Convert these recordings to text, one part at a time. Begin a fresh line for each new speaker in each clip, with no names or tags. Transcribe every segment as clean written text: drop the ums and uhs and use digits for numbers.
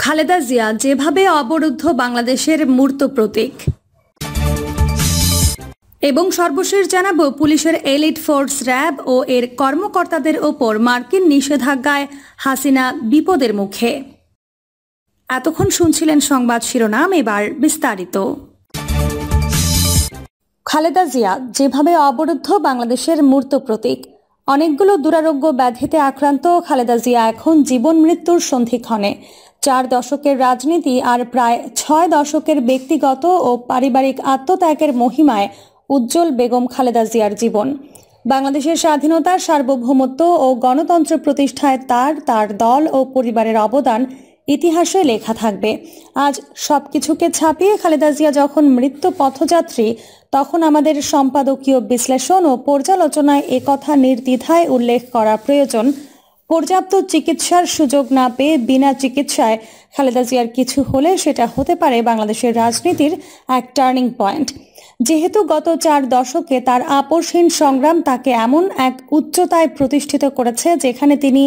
খালেদা জিয়া যেভাবে অবরুদ্ধ বাংলাদেশের মূর্ত প্রতীক। এবং সর্বশেষ জানাবো পুলিশের এলিট ফোর্স র্যাব ও এর কর্মকর্তাদের ওপর মার্কিন নিষেধাজ্ঞায় হাসিনা বিপদের মুখে। এতক্ষণ শুনছিলেন সংবাদ শিরোনাম, এবার বিস্তারিত। খালেদা জিয়া যেভাবে অবরুদ্ধ বাংলাদেশের মূর্ত প্রতীক। অনেকগুলো দুরারোগ্য ব্যাধিতে আক্রান্ত খালেদা জিয়া এখন জীবন মৃত্যুর সন্ধিক্ষণে। 4 দশকের রাজনীতি আর প্রায় 6 দশকের ব্যক্তিগত ও পারিবারিক আত্মত্যাগের মহিমায় উজ্জ্বল বেগম খালেদা জিয়ার জীবন। বাংলাদেশের স্বাধীনতা, সার্বভৌমত্ব ও গণতন্ত্র প্রতিষ্ঠায় তার দল ও পরিবারের অবদান ইতিহাসে লেখা থাকবে। আজ সবকিছুকে ছাপিয়ে খালেদা জিয়া যখন মৃত্যু পথযাত্রী, তখন আমাদের সম্পাদকীয় বিশ্লেষণ ও পর্যালোচনায় একথা নির্দ্বিধায় উল্লেখ করা প্রয়োজন, পর্যাপ্ত চিকিৎসার সুযোগ না পেয়ে বিনা চিকিৎসায় খালেদা জিয়ার কিছু হলে সেটা হতে পারে বাংলাদেশের রাজনীতির এক টার্নিং পয়েন্ট। যেহেতু গত 4 দশকে তার আপোষহীন সংগ্রাম তাকে এমন এক উচ্চতায় প্রতিষ্ঠিত করেছে যেখানে তিনি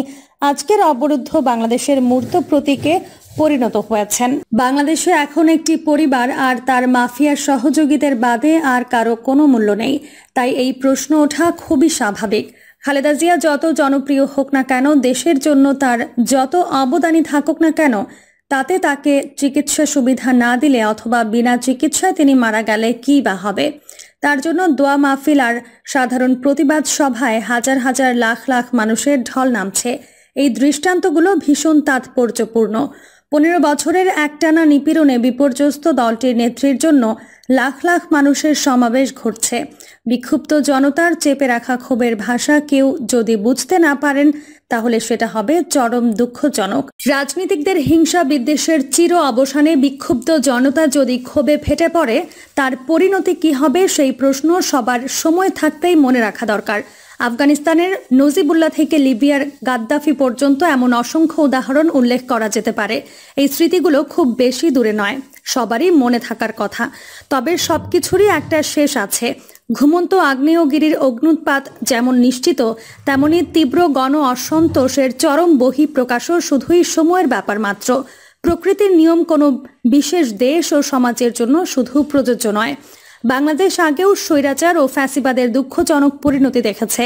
আজকের অবরুদ্ধ বাংলাদেশের মূর্ত প্রতীকে পরিণত হয়েছেন। বাংলাদেশে এখন একটি পরিবার আর তার মাফিয়ার সহযোগীদের বাদে আর কারো কোনো মূল্য নেই। তাই এই প্রশ্ন ওঠা খুবই স্বাভাবিক। খালেদা জিয়া যত জনপ্রিয় হোক না কেন, দেশের জন্য তার যত অবদানই থাকুক না কেন, তাতে তাকে চিকিৎসা সুবিধা না দিলে অথবা বিনা চিকিৎসায় তিনি মারা গেলে কি বা হবে। তার জন্য দোয়া মাহফিল আর সাধারণ প্রতিবাদ সভায় হাজার হাজার লাখ লাখ মানুষের ঢল নামছে। এই দৃষ্টান্তগুলো ভীষণ তাৎপর্যপূর্ণ। 15 বছরের একটানা নিপীড়নে বিপর্যস্ত দলটির নেত্রীর জন্য লাখ লাখ মানুষের সমাবেশ ঘটছে। বিক্ষুব্ধ জনতার চেপে রাখা ক্ষোভের ভাষা কেউ যদি বুঝতে না পারেন, তাহলে সেটা হবে চরম দুঃখজনক। রাজনীতিকদের হিংসা বিদ্বেষের চির অবসানে বিক্ষুব্ধ জনতা যদি ক্ষোভে ফেটে পড়ে, তার পরিণতি কি হবে সেই প্রশ্ন সবার সময় থাকতেই মনে রাখা দরকার। আফগানিস্তানের নজিবুল্লাহ থেকে লিবিয়ার গাদ্দাফি পর্যন্ত এমন অসংখ্য উদাহরণ উল্লেখ করা যেতে পারে। এই স্মৃতিগুলো খুব বেশি দূরে নয়, সবারই মনে থাকার কথা। তবে সবকিছুরই একটা শেষ আছে। ঘুমন্ত আগ্নেয়গিরির অগ্নুৎপাত যেমন নিশ্চিত, তেমনি তীব্র গণ অসন্তোষের চরম বহিঃপ্রকাশও শুধুই সময়ের ব্যাপার মাত্র। প্রকৃতির নিয়ম কোনো বিশেষ দেশ ও সমাজের জন্য শুধু প্রযোজ্য নয়। বাংলাদেশ আগেও স্বৈরাচার ও ফ্যাসিবাদের দুঃখজনক পরিণতি দেখেছে।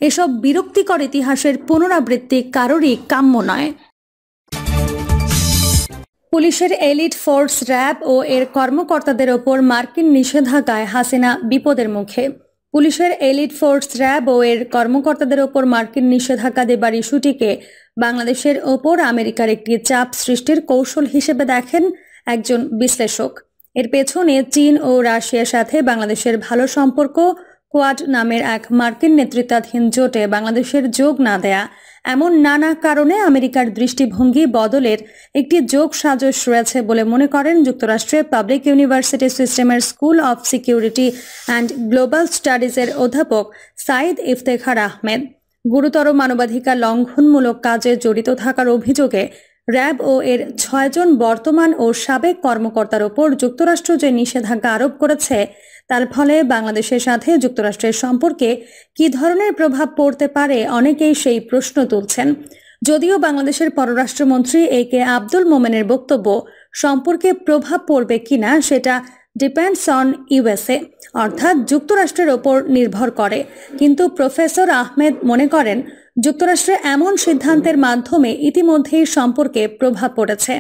এসব বিরক্তিকর ইতিহাসের পুনরাবৃত্তি কারোরই কাম্য নয়। পুলিশের এলিট ফোর্স র্যাব ও এর কর্মকর্তাদের ওপর মার্কিন নিষেধাজ্ঞায় হাসিনা বিপদের মুখে। পুলিশের এলিট ফোর্স র্যাব ও এর কর্মকর্তাদের ওপর মার্কিন নিষেধাজ্ঞা দেবার ইস্যুটিকে বাংলাদেশের ওপর আমেরিকার একটি চাপ সৃষ্টির কৌশল হিসেবে দেখেন একজন বিশ্লেষক। এর পেছনে চীন ও রাশিয়ার সাথে বাংলাদেশের ভালো সম্পর্ক, কোয়াড নামের এক মার্কিন নেতৃত্বাধীন জোটে বাংলাদেশের যোগ না দেয়া, এমন নানা কারণে আমেরিকার দৃষ্টিভঙ্গি বদলের একটি যোগ সাজশ রয়েছে বলে মনে করেন যুক্তরাষ্ট্রের পাবলিক ইউনিভার্সিটি সিস্টেমের school of security and global স্টাডিজের অধ্যাপক সাইদ ইফতেখার আহমেদ। গুরুতর মানবাধিকার লঙ্ঘনমূলক কাজে জড়িত থাকার অভিযোগে র্যাব ও এর 6 জন বর্তমান ও সাবেক কর্মকর্তার ওপর যুক্তরাষ্ট্র যে নিষেধাজ্ঞা আরোপ করেছে, তার ফলে বাংলাদেশের সাথে যুক্তরাষ্ট্রের সম্পর্কে কি ধরনের প্রভাব পড়তে পারে অনেকেই সেই প্রশ্ন তুলছেন। যদিও বাংলাদেশের পররাষ্ট্রমন্ত্রী এ.কে আব্দুল মোমেনের বক্তব্য, সম্পর্কে প্রভাব পড়বে কিনা সেটা ডিপেন্ডস অন ইউএসএ, অর্থাৎ যুক্তরাষ্ট্রের ওপর নির্ভর করে। কিন্তু প্রফেসর আহমেদ মনে করেন, যুক্তরাষ্ট্রের এমন সিদ্ধান্তের মাধ্যমে ইতিমধ্যেই সম্পর্কে প্রভাব পড়েছে।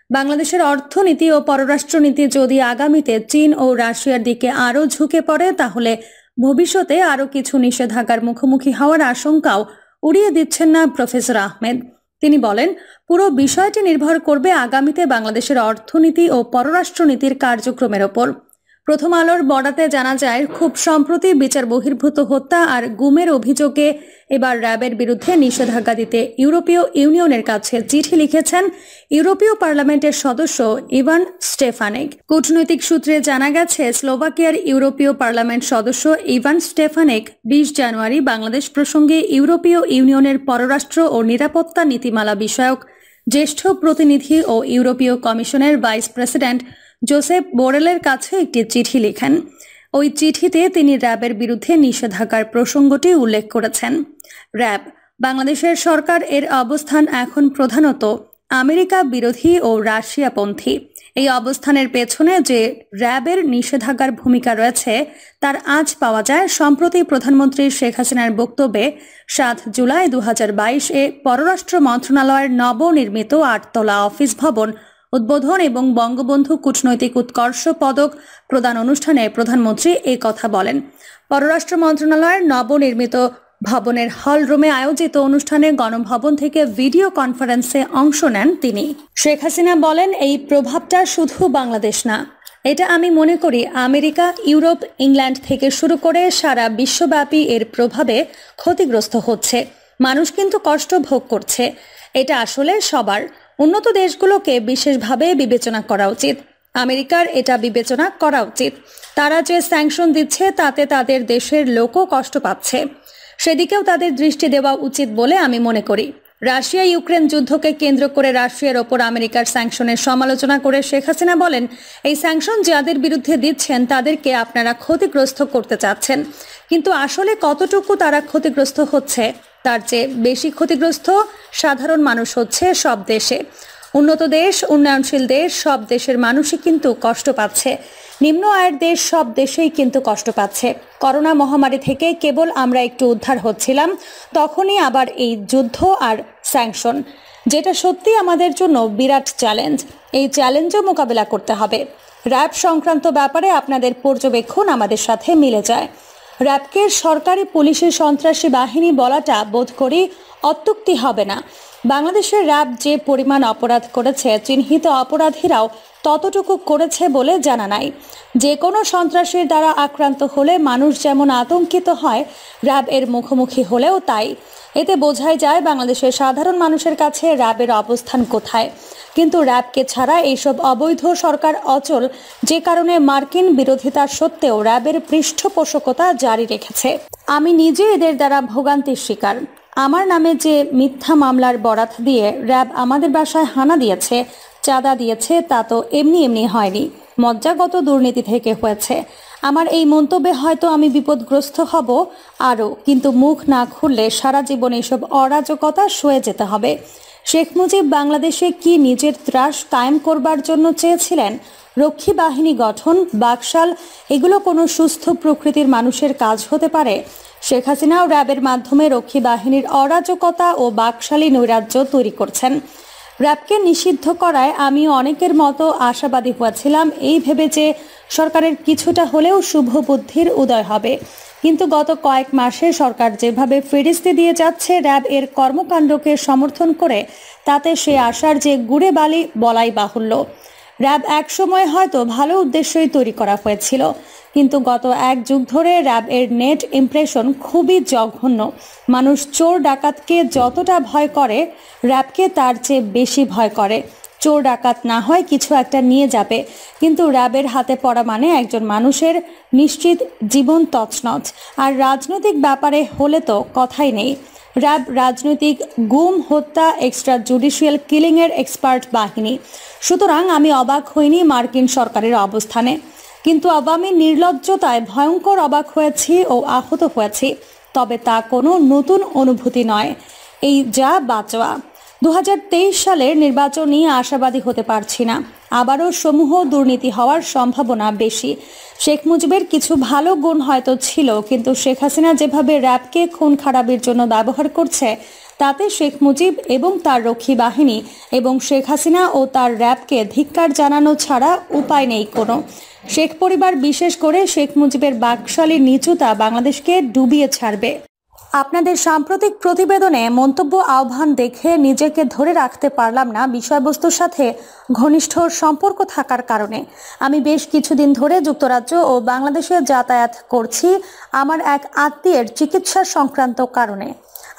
বাংলাদেশের অর্থনীতি ও পররাষ্ট্রনীতি যদি আগামীতে চীন ও রাশিয়ার দিকে আরও ঝুঁকে পড়ে, তাহলে ভবিষ্যতে আরও কিছু নিষেধাজ্ঞার মুখোমুখি হওয়ার আশঙ্কাও উড়িয়ে দিচ্ছেন না প্রফেসর আহমেদ। তিনি বলেন, পুরো বিষয়টি নির্ভর করবে আগামীতে বাংলাদেশের অর্থনীতি ও পররাষ্ট্রনীতির কার্যক্রমের ওপর। প্রথম আলোর বরাতে জানা যায়, খুব সম্প্রতি বিচার বহির্ভূত হত্যা আর গুমের অভিযোগে এবার র্যাবের বিরুদ্ধে নিষেধাজ্ঞা দিতে ইউরোপীয় ইউনিয়নের কাছে চিঠি লিখেছেন ইউরোপীয় পার্লামেন্টের সদস্য ইভান স্টেফানেক। কূটনৈতিক সূত্রে জানা গেছে, স্লোভাকিয়ার ইউরোপীয় পার্লামেন্ট সদস্য ইভান স্টেফানেক 20 জানুয়ারি বাংলাদেশ প্রসঙ্গে ইউরোপীয় ইউনিয়নের পররাষ্ট্র ও নিরাপত্তা নীতিমালা বিষয়ক জ্যেষ্ঠ প্রতিনিধি ও ইউরোপীয় কমিশনের ভাইস প্রেসিডেন্ট জোসেফ বোরেলের কাছে একটি চিঠি লেখেন। ওই চিঠিতে তিনি র্যাবের বিরুদ্ধে নিষেধাজ্ঞার প্রসঙ্গটি উল্লেখ করেছেন। র্যাব, বাংলাদেশের সরকার এর অবস্থান এখন প্রধানত আমেরিকা বিরোধী ও রাশিয়াপন্থী। এই অবস্থানের পেছনে যে র্যাবের নিষেধাজ্ঞার ভূমিকা রয়েছে তার আঁচ পাওয়া যায় সম্প্রতি প্রধানমন্ত্রী শেখ হাসিনার বক্তব্যে 7 জুলাই 2022 পররাষ্ট্র মন্ত্রণালয়ের নবনির্মিত 8তলা অফিস ভবন উদ্বোধন এবং বঙ্গবন্ধু কূটনৈতিক উৎকর্ষ পদক প্রদান অনুষ্ঠানে প্রধানমন্ত্রী এই কথা বলেন। পররাষ্ট্র মন্ত্রণালয়ের নবনির্মিত ভবনের হল রুমে আয়োজিত অনুষ্ঠানে গণভবন থেকে ভিডিও কনফারেন্সে অংশ নেন তিনি। শেখ হাসিনা বলেন, এই প্রভাবটা শুধু বাংলাদেশ না, এটা আমি মনে করি আমেরিকা, ইউরোপ, ইংল্যান্ড থেকে শুরু করে সারা বিশ্বব্যাপী এর প্রভাবে ক্ষতিগ্রস্ত হচ্ছে। মানুষ কিন্তু কষ্ট ভোগ করছে। এটা আসলে সবার। উন্নত দেশগুলোকে বিশেষভাবে বিবেচনা করা উচিত। আমেরিকার এটা বিবেচনা করা উচিত। তারা যে স্যাংশন দিচ্ছে তাতে তাদের দেশের লোকও কষ্ট পাচ্ছে, সেদিকেও তাদের দৃষ্টি দেওয়া উচিত বলে আমি মনে করি। রাশিয়া ইউক্রেন যুদ্ধকে কেন্দ্র করে রাশিয়ার ওপর আমেরিকার স্যাংশনের সমালোচনা করে শেখ হাসিনা বলেন, এই স্যাংশন যাদের বিরুদ্ধে দিচ্ছেন তাদেরকে আপনারা ক্ষতিগ্রস্ত করতে চাচ্ছেন, কিন্তু আসলে কতটুকু তারা ক্ষতিগ্রস্ত হচ্ছে তার চেয়ে বেশি ক্ষতিগ্রস্ত সাধারণ মানুষ হচ্ছে সব দেশে। উন্নত দেশ, উন্নয়নশীল দেশ, সব দেশের মানুষই কিন্তু কষ্ট পাচ্ছে। নিম্ন আয়ের দেশ সব দেশেই কিন্তু কষ্ট পাচ্ছে। করোনা মহামারী থেকে কেবল আমরা একটু উদ্ধার হচ্ছিলাম, তখনই আবার এই যুদ্ধ আর স্যাংশন, যেটা সত্যি আমাদের জন্য বিরাট চ্যালেঞ্জ। এই চ্যালেঞ্জও মোকাবেলা করতে হবে। র্যাব সংক্রান্ত ব্যাপারে আপনাদের পর্যবেক্ষণ আমাদের সাথে মিলে যায়। র্যাবকে সরকারি পুলিশের সন্ত্রাসী বাহিনী বলাটা বোধ করি অত্যুক্তি হবে না। বাংলাদেশের র্যাব যে পরিমাণ অপরাধ করেছে, চিহ্নিত অপরাধীরাও ততটুকু করেছে বলে জানা নাই। যে কোনো সন্ত্রাসীর দ্বারা আক্রান্ত হলে মানুষ যেমন আতঙ্কিত হয়, র্যাব এর মুখোমুখি হলেও তাই। এতে বোঝাই যায় বাংলাদেশের সাধারণ মানুষের কাছে র্যাবের অবস্থান কোথায়। কিন্তু র্যাবকে ছাড়া এইসব অবৈধ সরকার অচল, যে কারণে মার্কিন বিরোধিতার সত্ত্বেও র্যাবের পৃষ্ঠপোষকতা জারি রেখেছে। আমি নিজে এদের দ্বারা ভোগান্তির শিকার। আমার নামে যে মিথ্যা মামলার বরাত দিয়ে র্যাব আমাদের বাসায় হানা দিয়েছে, চাঁদা দিয়েছে, তা তো এমনি এমনি হয়নি, মজ্জাগত দুর্নীতি থেকে হয়েছে। আমার এই মন্তব্যে হয়তো আমি বিপদগ্রস্ত হব আরও, কিন্তু মুখ না খুললে সারা জীবন এইসব অরাজকতা সয়ে যেতে হবে। শেখ মুজিব বাংলাদেশে কি নিজের ত্রাস কায়েম করবার জন্য চেয়েছিলেন? রক্ষী বাহিনী গঠন, বাকশাল, এগুলো কোনো সুস্থ প্রকৃতির মানুষের কাজ হতে পারে? শেখ হাসিনাও র্যাবের মাধ্যমে রক্ষী বাহিনীর অরাজকতা ও বাকশালী নৈরাজ্য তৈরি করছেন। র্যাবকে নিষিদ্ধ করায় আমিও অনেকের মতো আশাবাদী হয়েছিলাম, এই ভেবে যে সরকারের কিছুটা হলেও শুভ বুদ্ধির উদয় হবে। কিন্তু গত কয়েক মাসে সরকার যেভাবে ফেরিস্তি দিয়ে যাচ্ছে র্যাব এর কর্মকাণ্ডকে সমর্থন করে, তাতে সে আশার যে গুড়ে বালি বলাই বাহুল্য। র্যাব এক সময় হয়তো ভালো উদ্দেশ্যই তৈরি করা হয়েছিল, কিন্তু গত এক যুগ ধরে র্যাব এর নেট ইমপ্রেশন খুবই জঘন্য। মানুষ চোর ডাকাতকে যতটা ভয় করে, র্যাবকে তার চেয়ে বেশি ভয় করে। চোর ডাকাত না হয় কিছু একটা নিয়ে যাবে, কিন্তু র্যাবের হাতে পড়া মানে একজন মানুষের নিশ্চিত জীবন তছনছ। আর রাজনৈতিক ব্যাপারে হলে তো কথাই নেই। র্যাব রাজনৈতিক গুম, হত্যা, এক্সট্রা জুডিশিয়াল কিলিংয়ের এক্সপার্ট বাহিনী। সুতরাং আমি অবাক হইনি মার্কিন সরকারের অবস্থানে, কিন্তু আওয়ামী নির্লজ্জতায় ভয়ঙ্কর অবাক হয়েছি ও আহত হয়েছি। তবে তা কোনো নতুন অনুভূতি নয়, এই যা বাঁচোয়া। 2023 সালের নির্বাচন নিয়ে আশাবাদী হতে পারছি না। আবারও সমূহ দুর্নীতি হওয়ার সম্ভাবনা বেশি। শেখ মুজিবের কিছু ভালো গুণ হয়তো ছিল, কিন্তু শেখ হাসিনা যেভাবে র্যাবকে খুন খারাপির জন্য ব্যবহার করছে, তাতে শেখ মুজিব এবং তার রক্ষী বাহিনী এবং শেখ হাসিনা ও তার র্যাবকে ধিক্কার জানানো ছাড়া উপায় নেই কোনো। শেখ পরিবার, বিশেষ করে শেখ মুজিবের বাকশালী নিচুতা বাংলাদেশকে ডুবিয়ে ছাড়বে। আপনাদের সাম্প্রতিক প্রতিবেদনে মন্তব্য আহ্বান দেখে নিজেকে ধরে রাখতে পারলাম না বিষয়বস্তুর সাথে ঘনিষ্ঠ সম্পর্ক থাকার কারণে। আমি বেশ কিছুদিন ধরে যুক্তরাজ্য ও বাংলাদেশে যাতায়াত করছি আমার এক আত্মীয়ের চিকিৎসা সংক্রান্ত কারণে।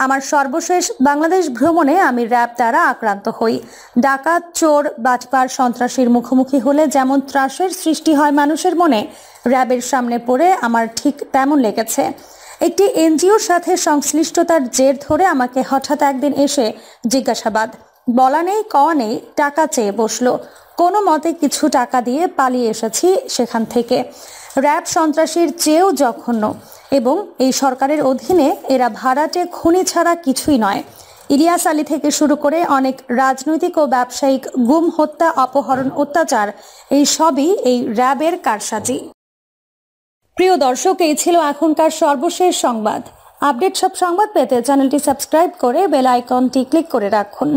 আমার সর্বশেষ বাংলাদেশ ভ্রমণে আমি র্যাব দ্বারা আক্রান্ত হই। ডাকাত, চোর, বাটপার, সন্ত্রাসীর মুখোমুখি হলে যেমন ত্রাসের সৃষ্টি হয় মানুষের মনে, র্যাবের সামনে পড়ে আমার ঠিক তেমন লেগেছে। একটি এনজিওর সাথে সংশ্লিষ্টতার জের ধরে আমাকে হঠাৎ একদিন এসে জিজ্ঞাসাবাদ, বলা নেই কওয়া নেই, টাকা চেয়ে বসলো। কোনো মতে কিছু টাকা দিয়ে পালিয়ে এসেছি সেখান থেকে। র্যাব সন্ত্রাসীর চেয়েও জঘন্য, এবং এই সরকারের অধীনে এরা ভাড়াটে খুনি ছাড়া কিছুই নয়। ইলিয়াস আলী থেকে শুরু করে অনেক রাজনৈতিক ও ব্যবসায়িক গুম, হত্যা, অপহরণ, অত্যাচার এই সবই এই র্যাবের কারসাজি। প্রিয় দর্শক, এই ছিল এখনকার সর্বশেষ সংবাদ। আপডেট সব সংবাদ পেতে চ্যানেলটি সাবস্ক্রাইব করে বেল আইকনটি ক্লিক করে রাখুন।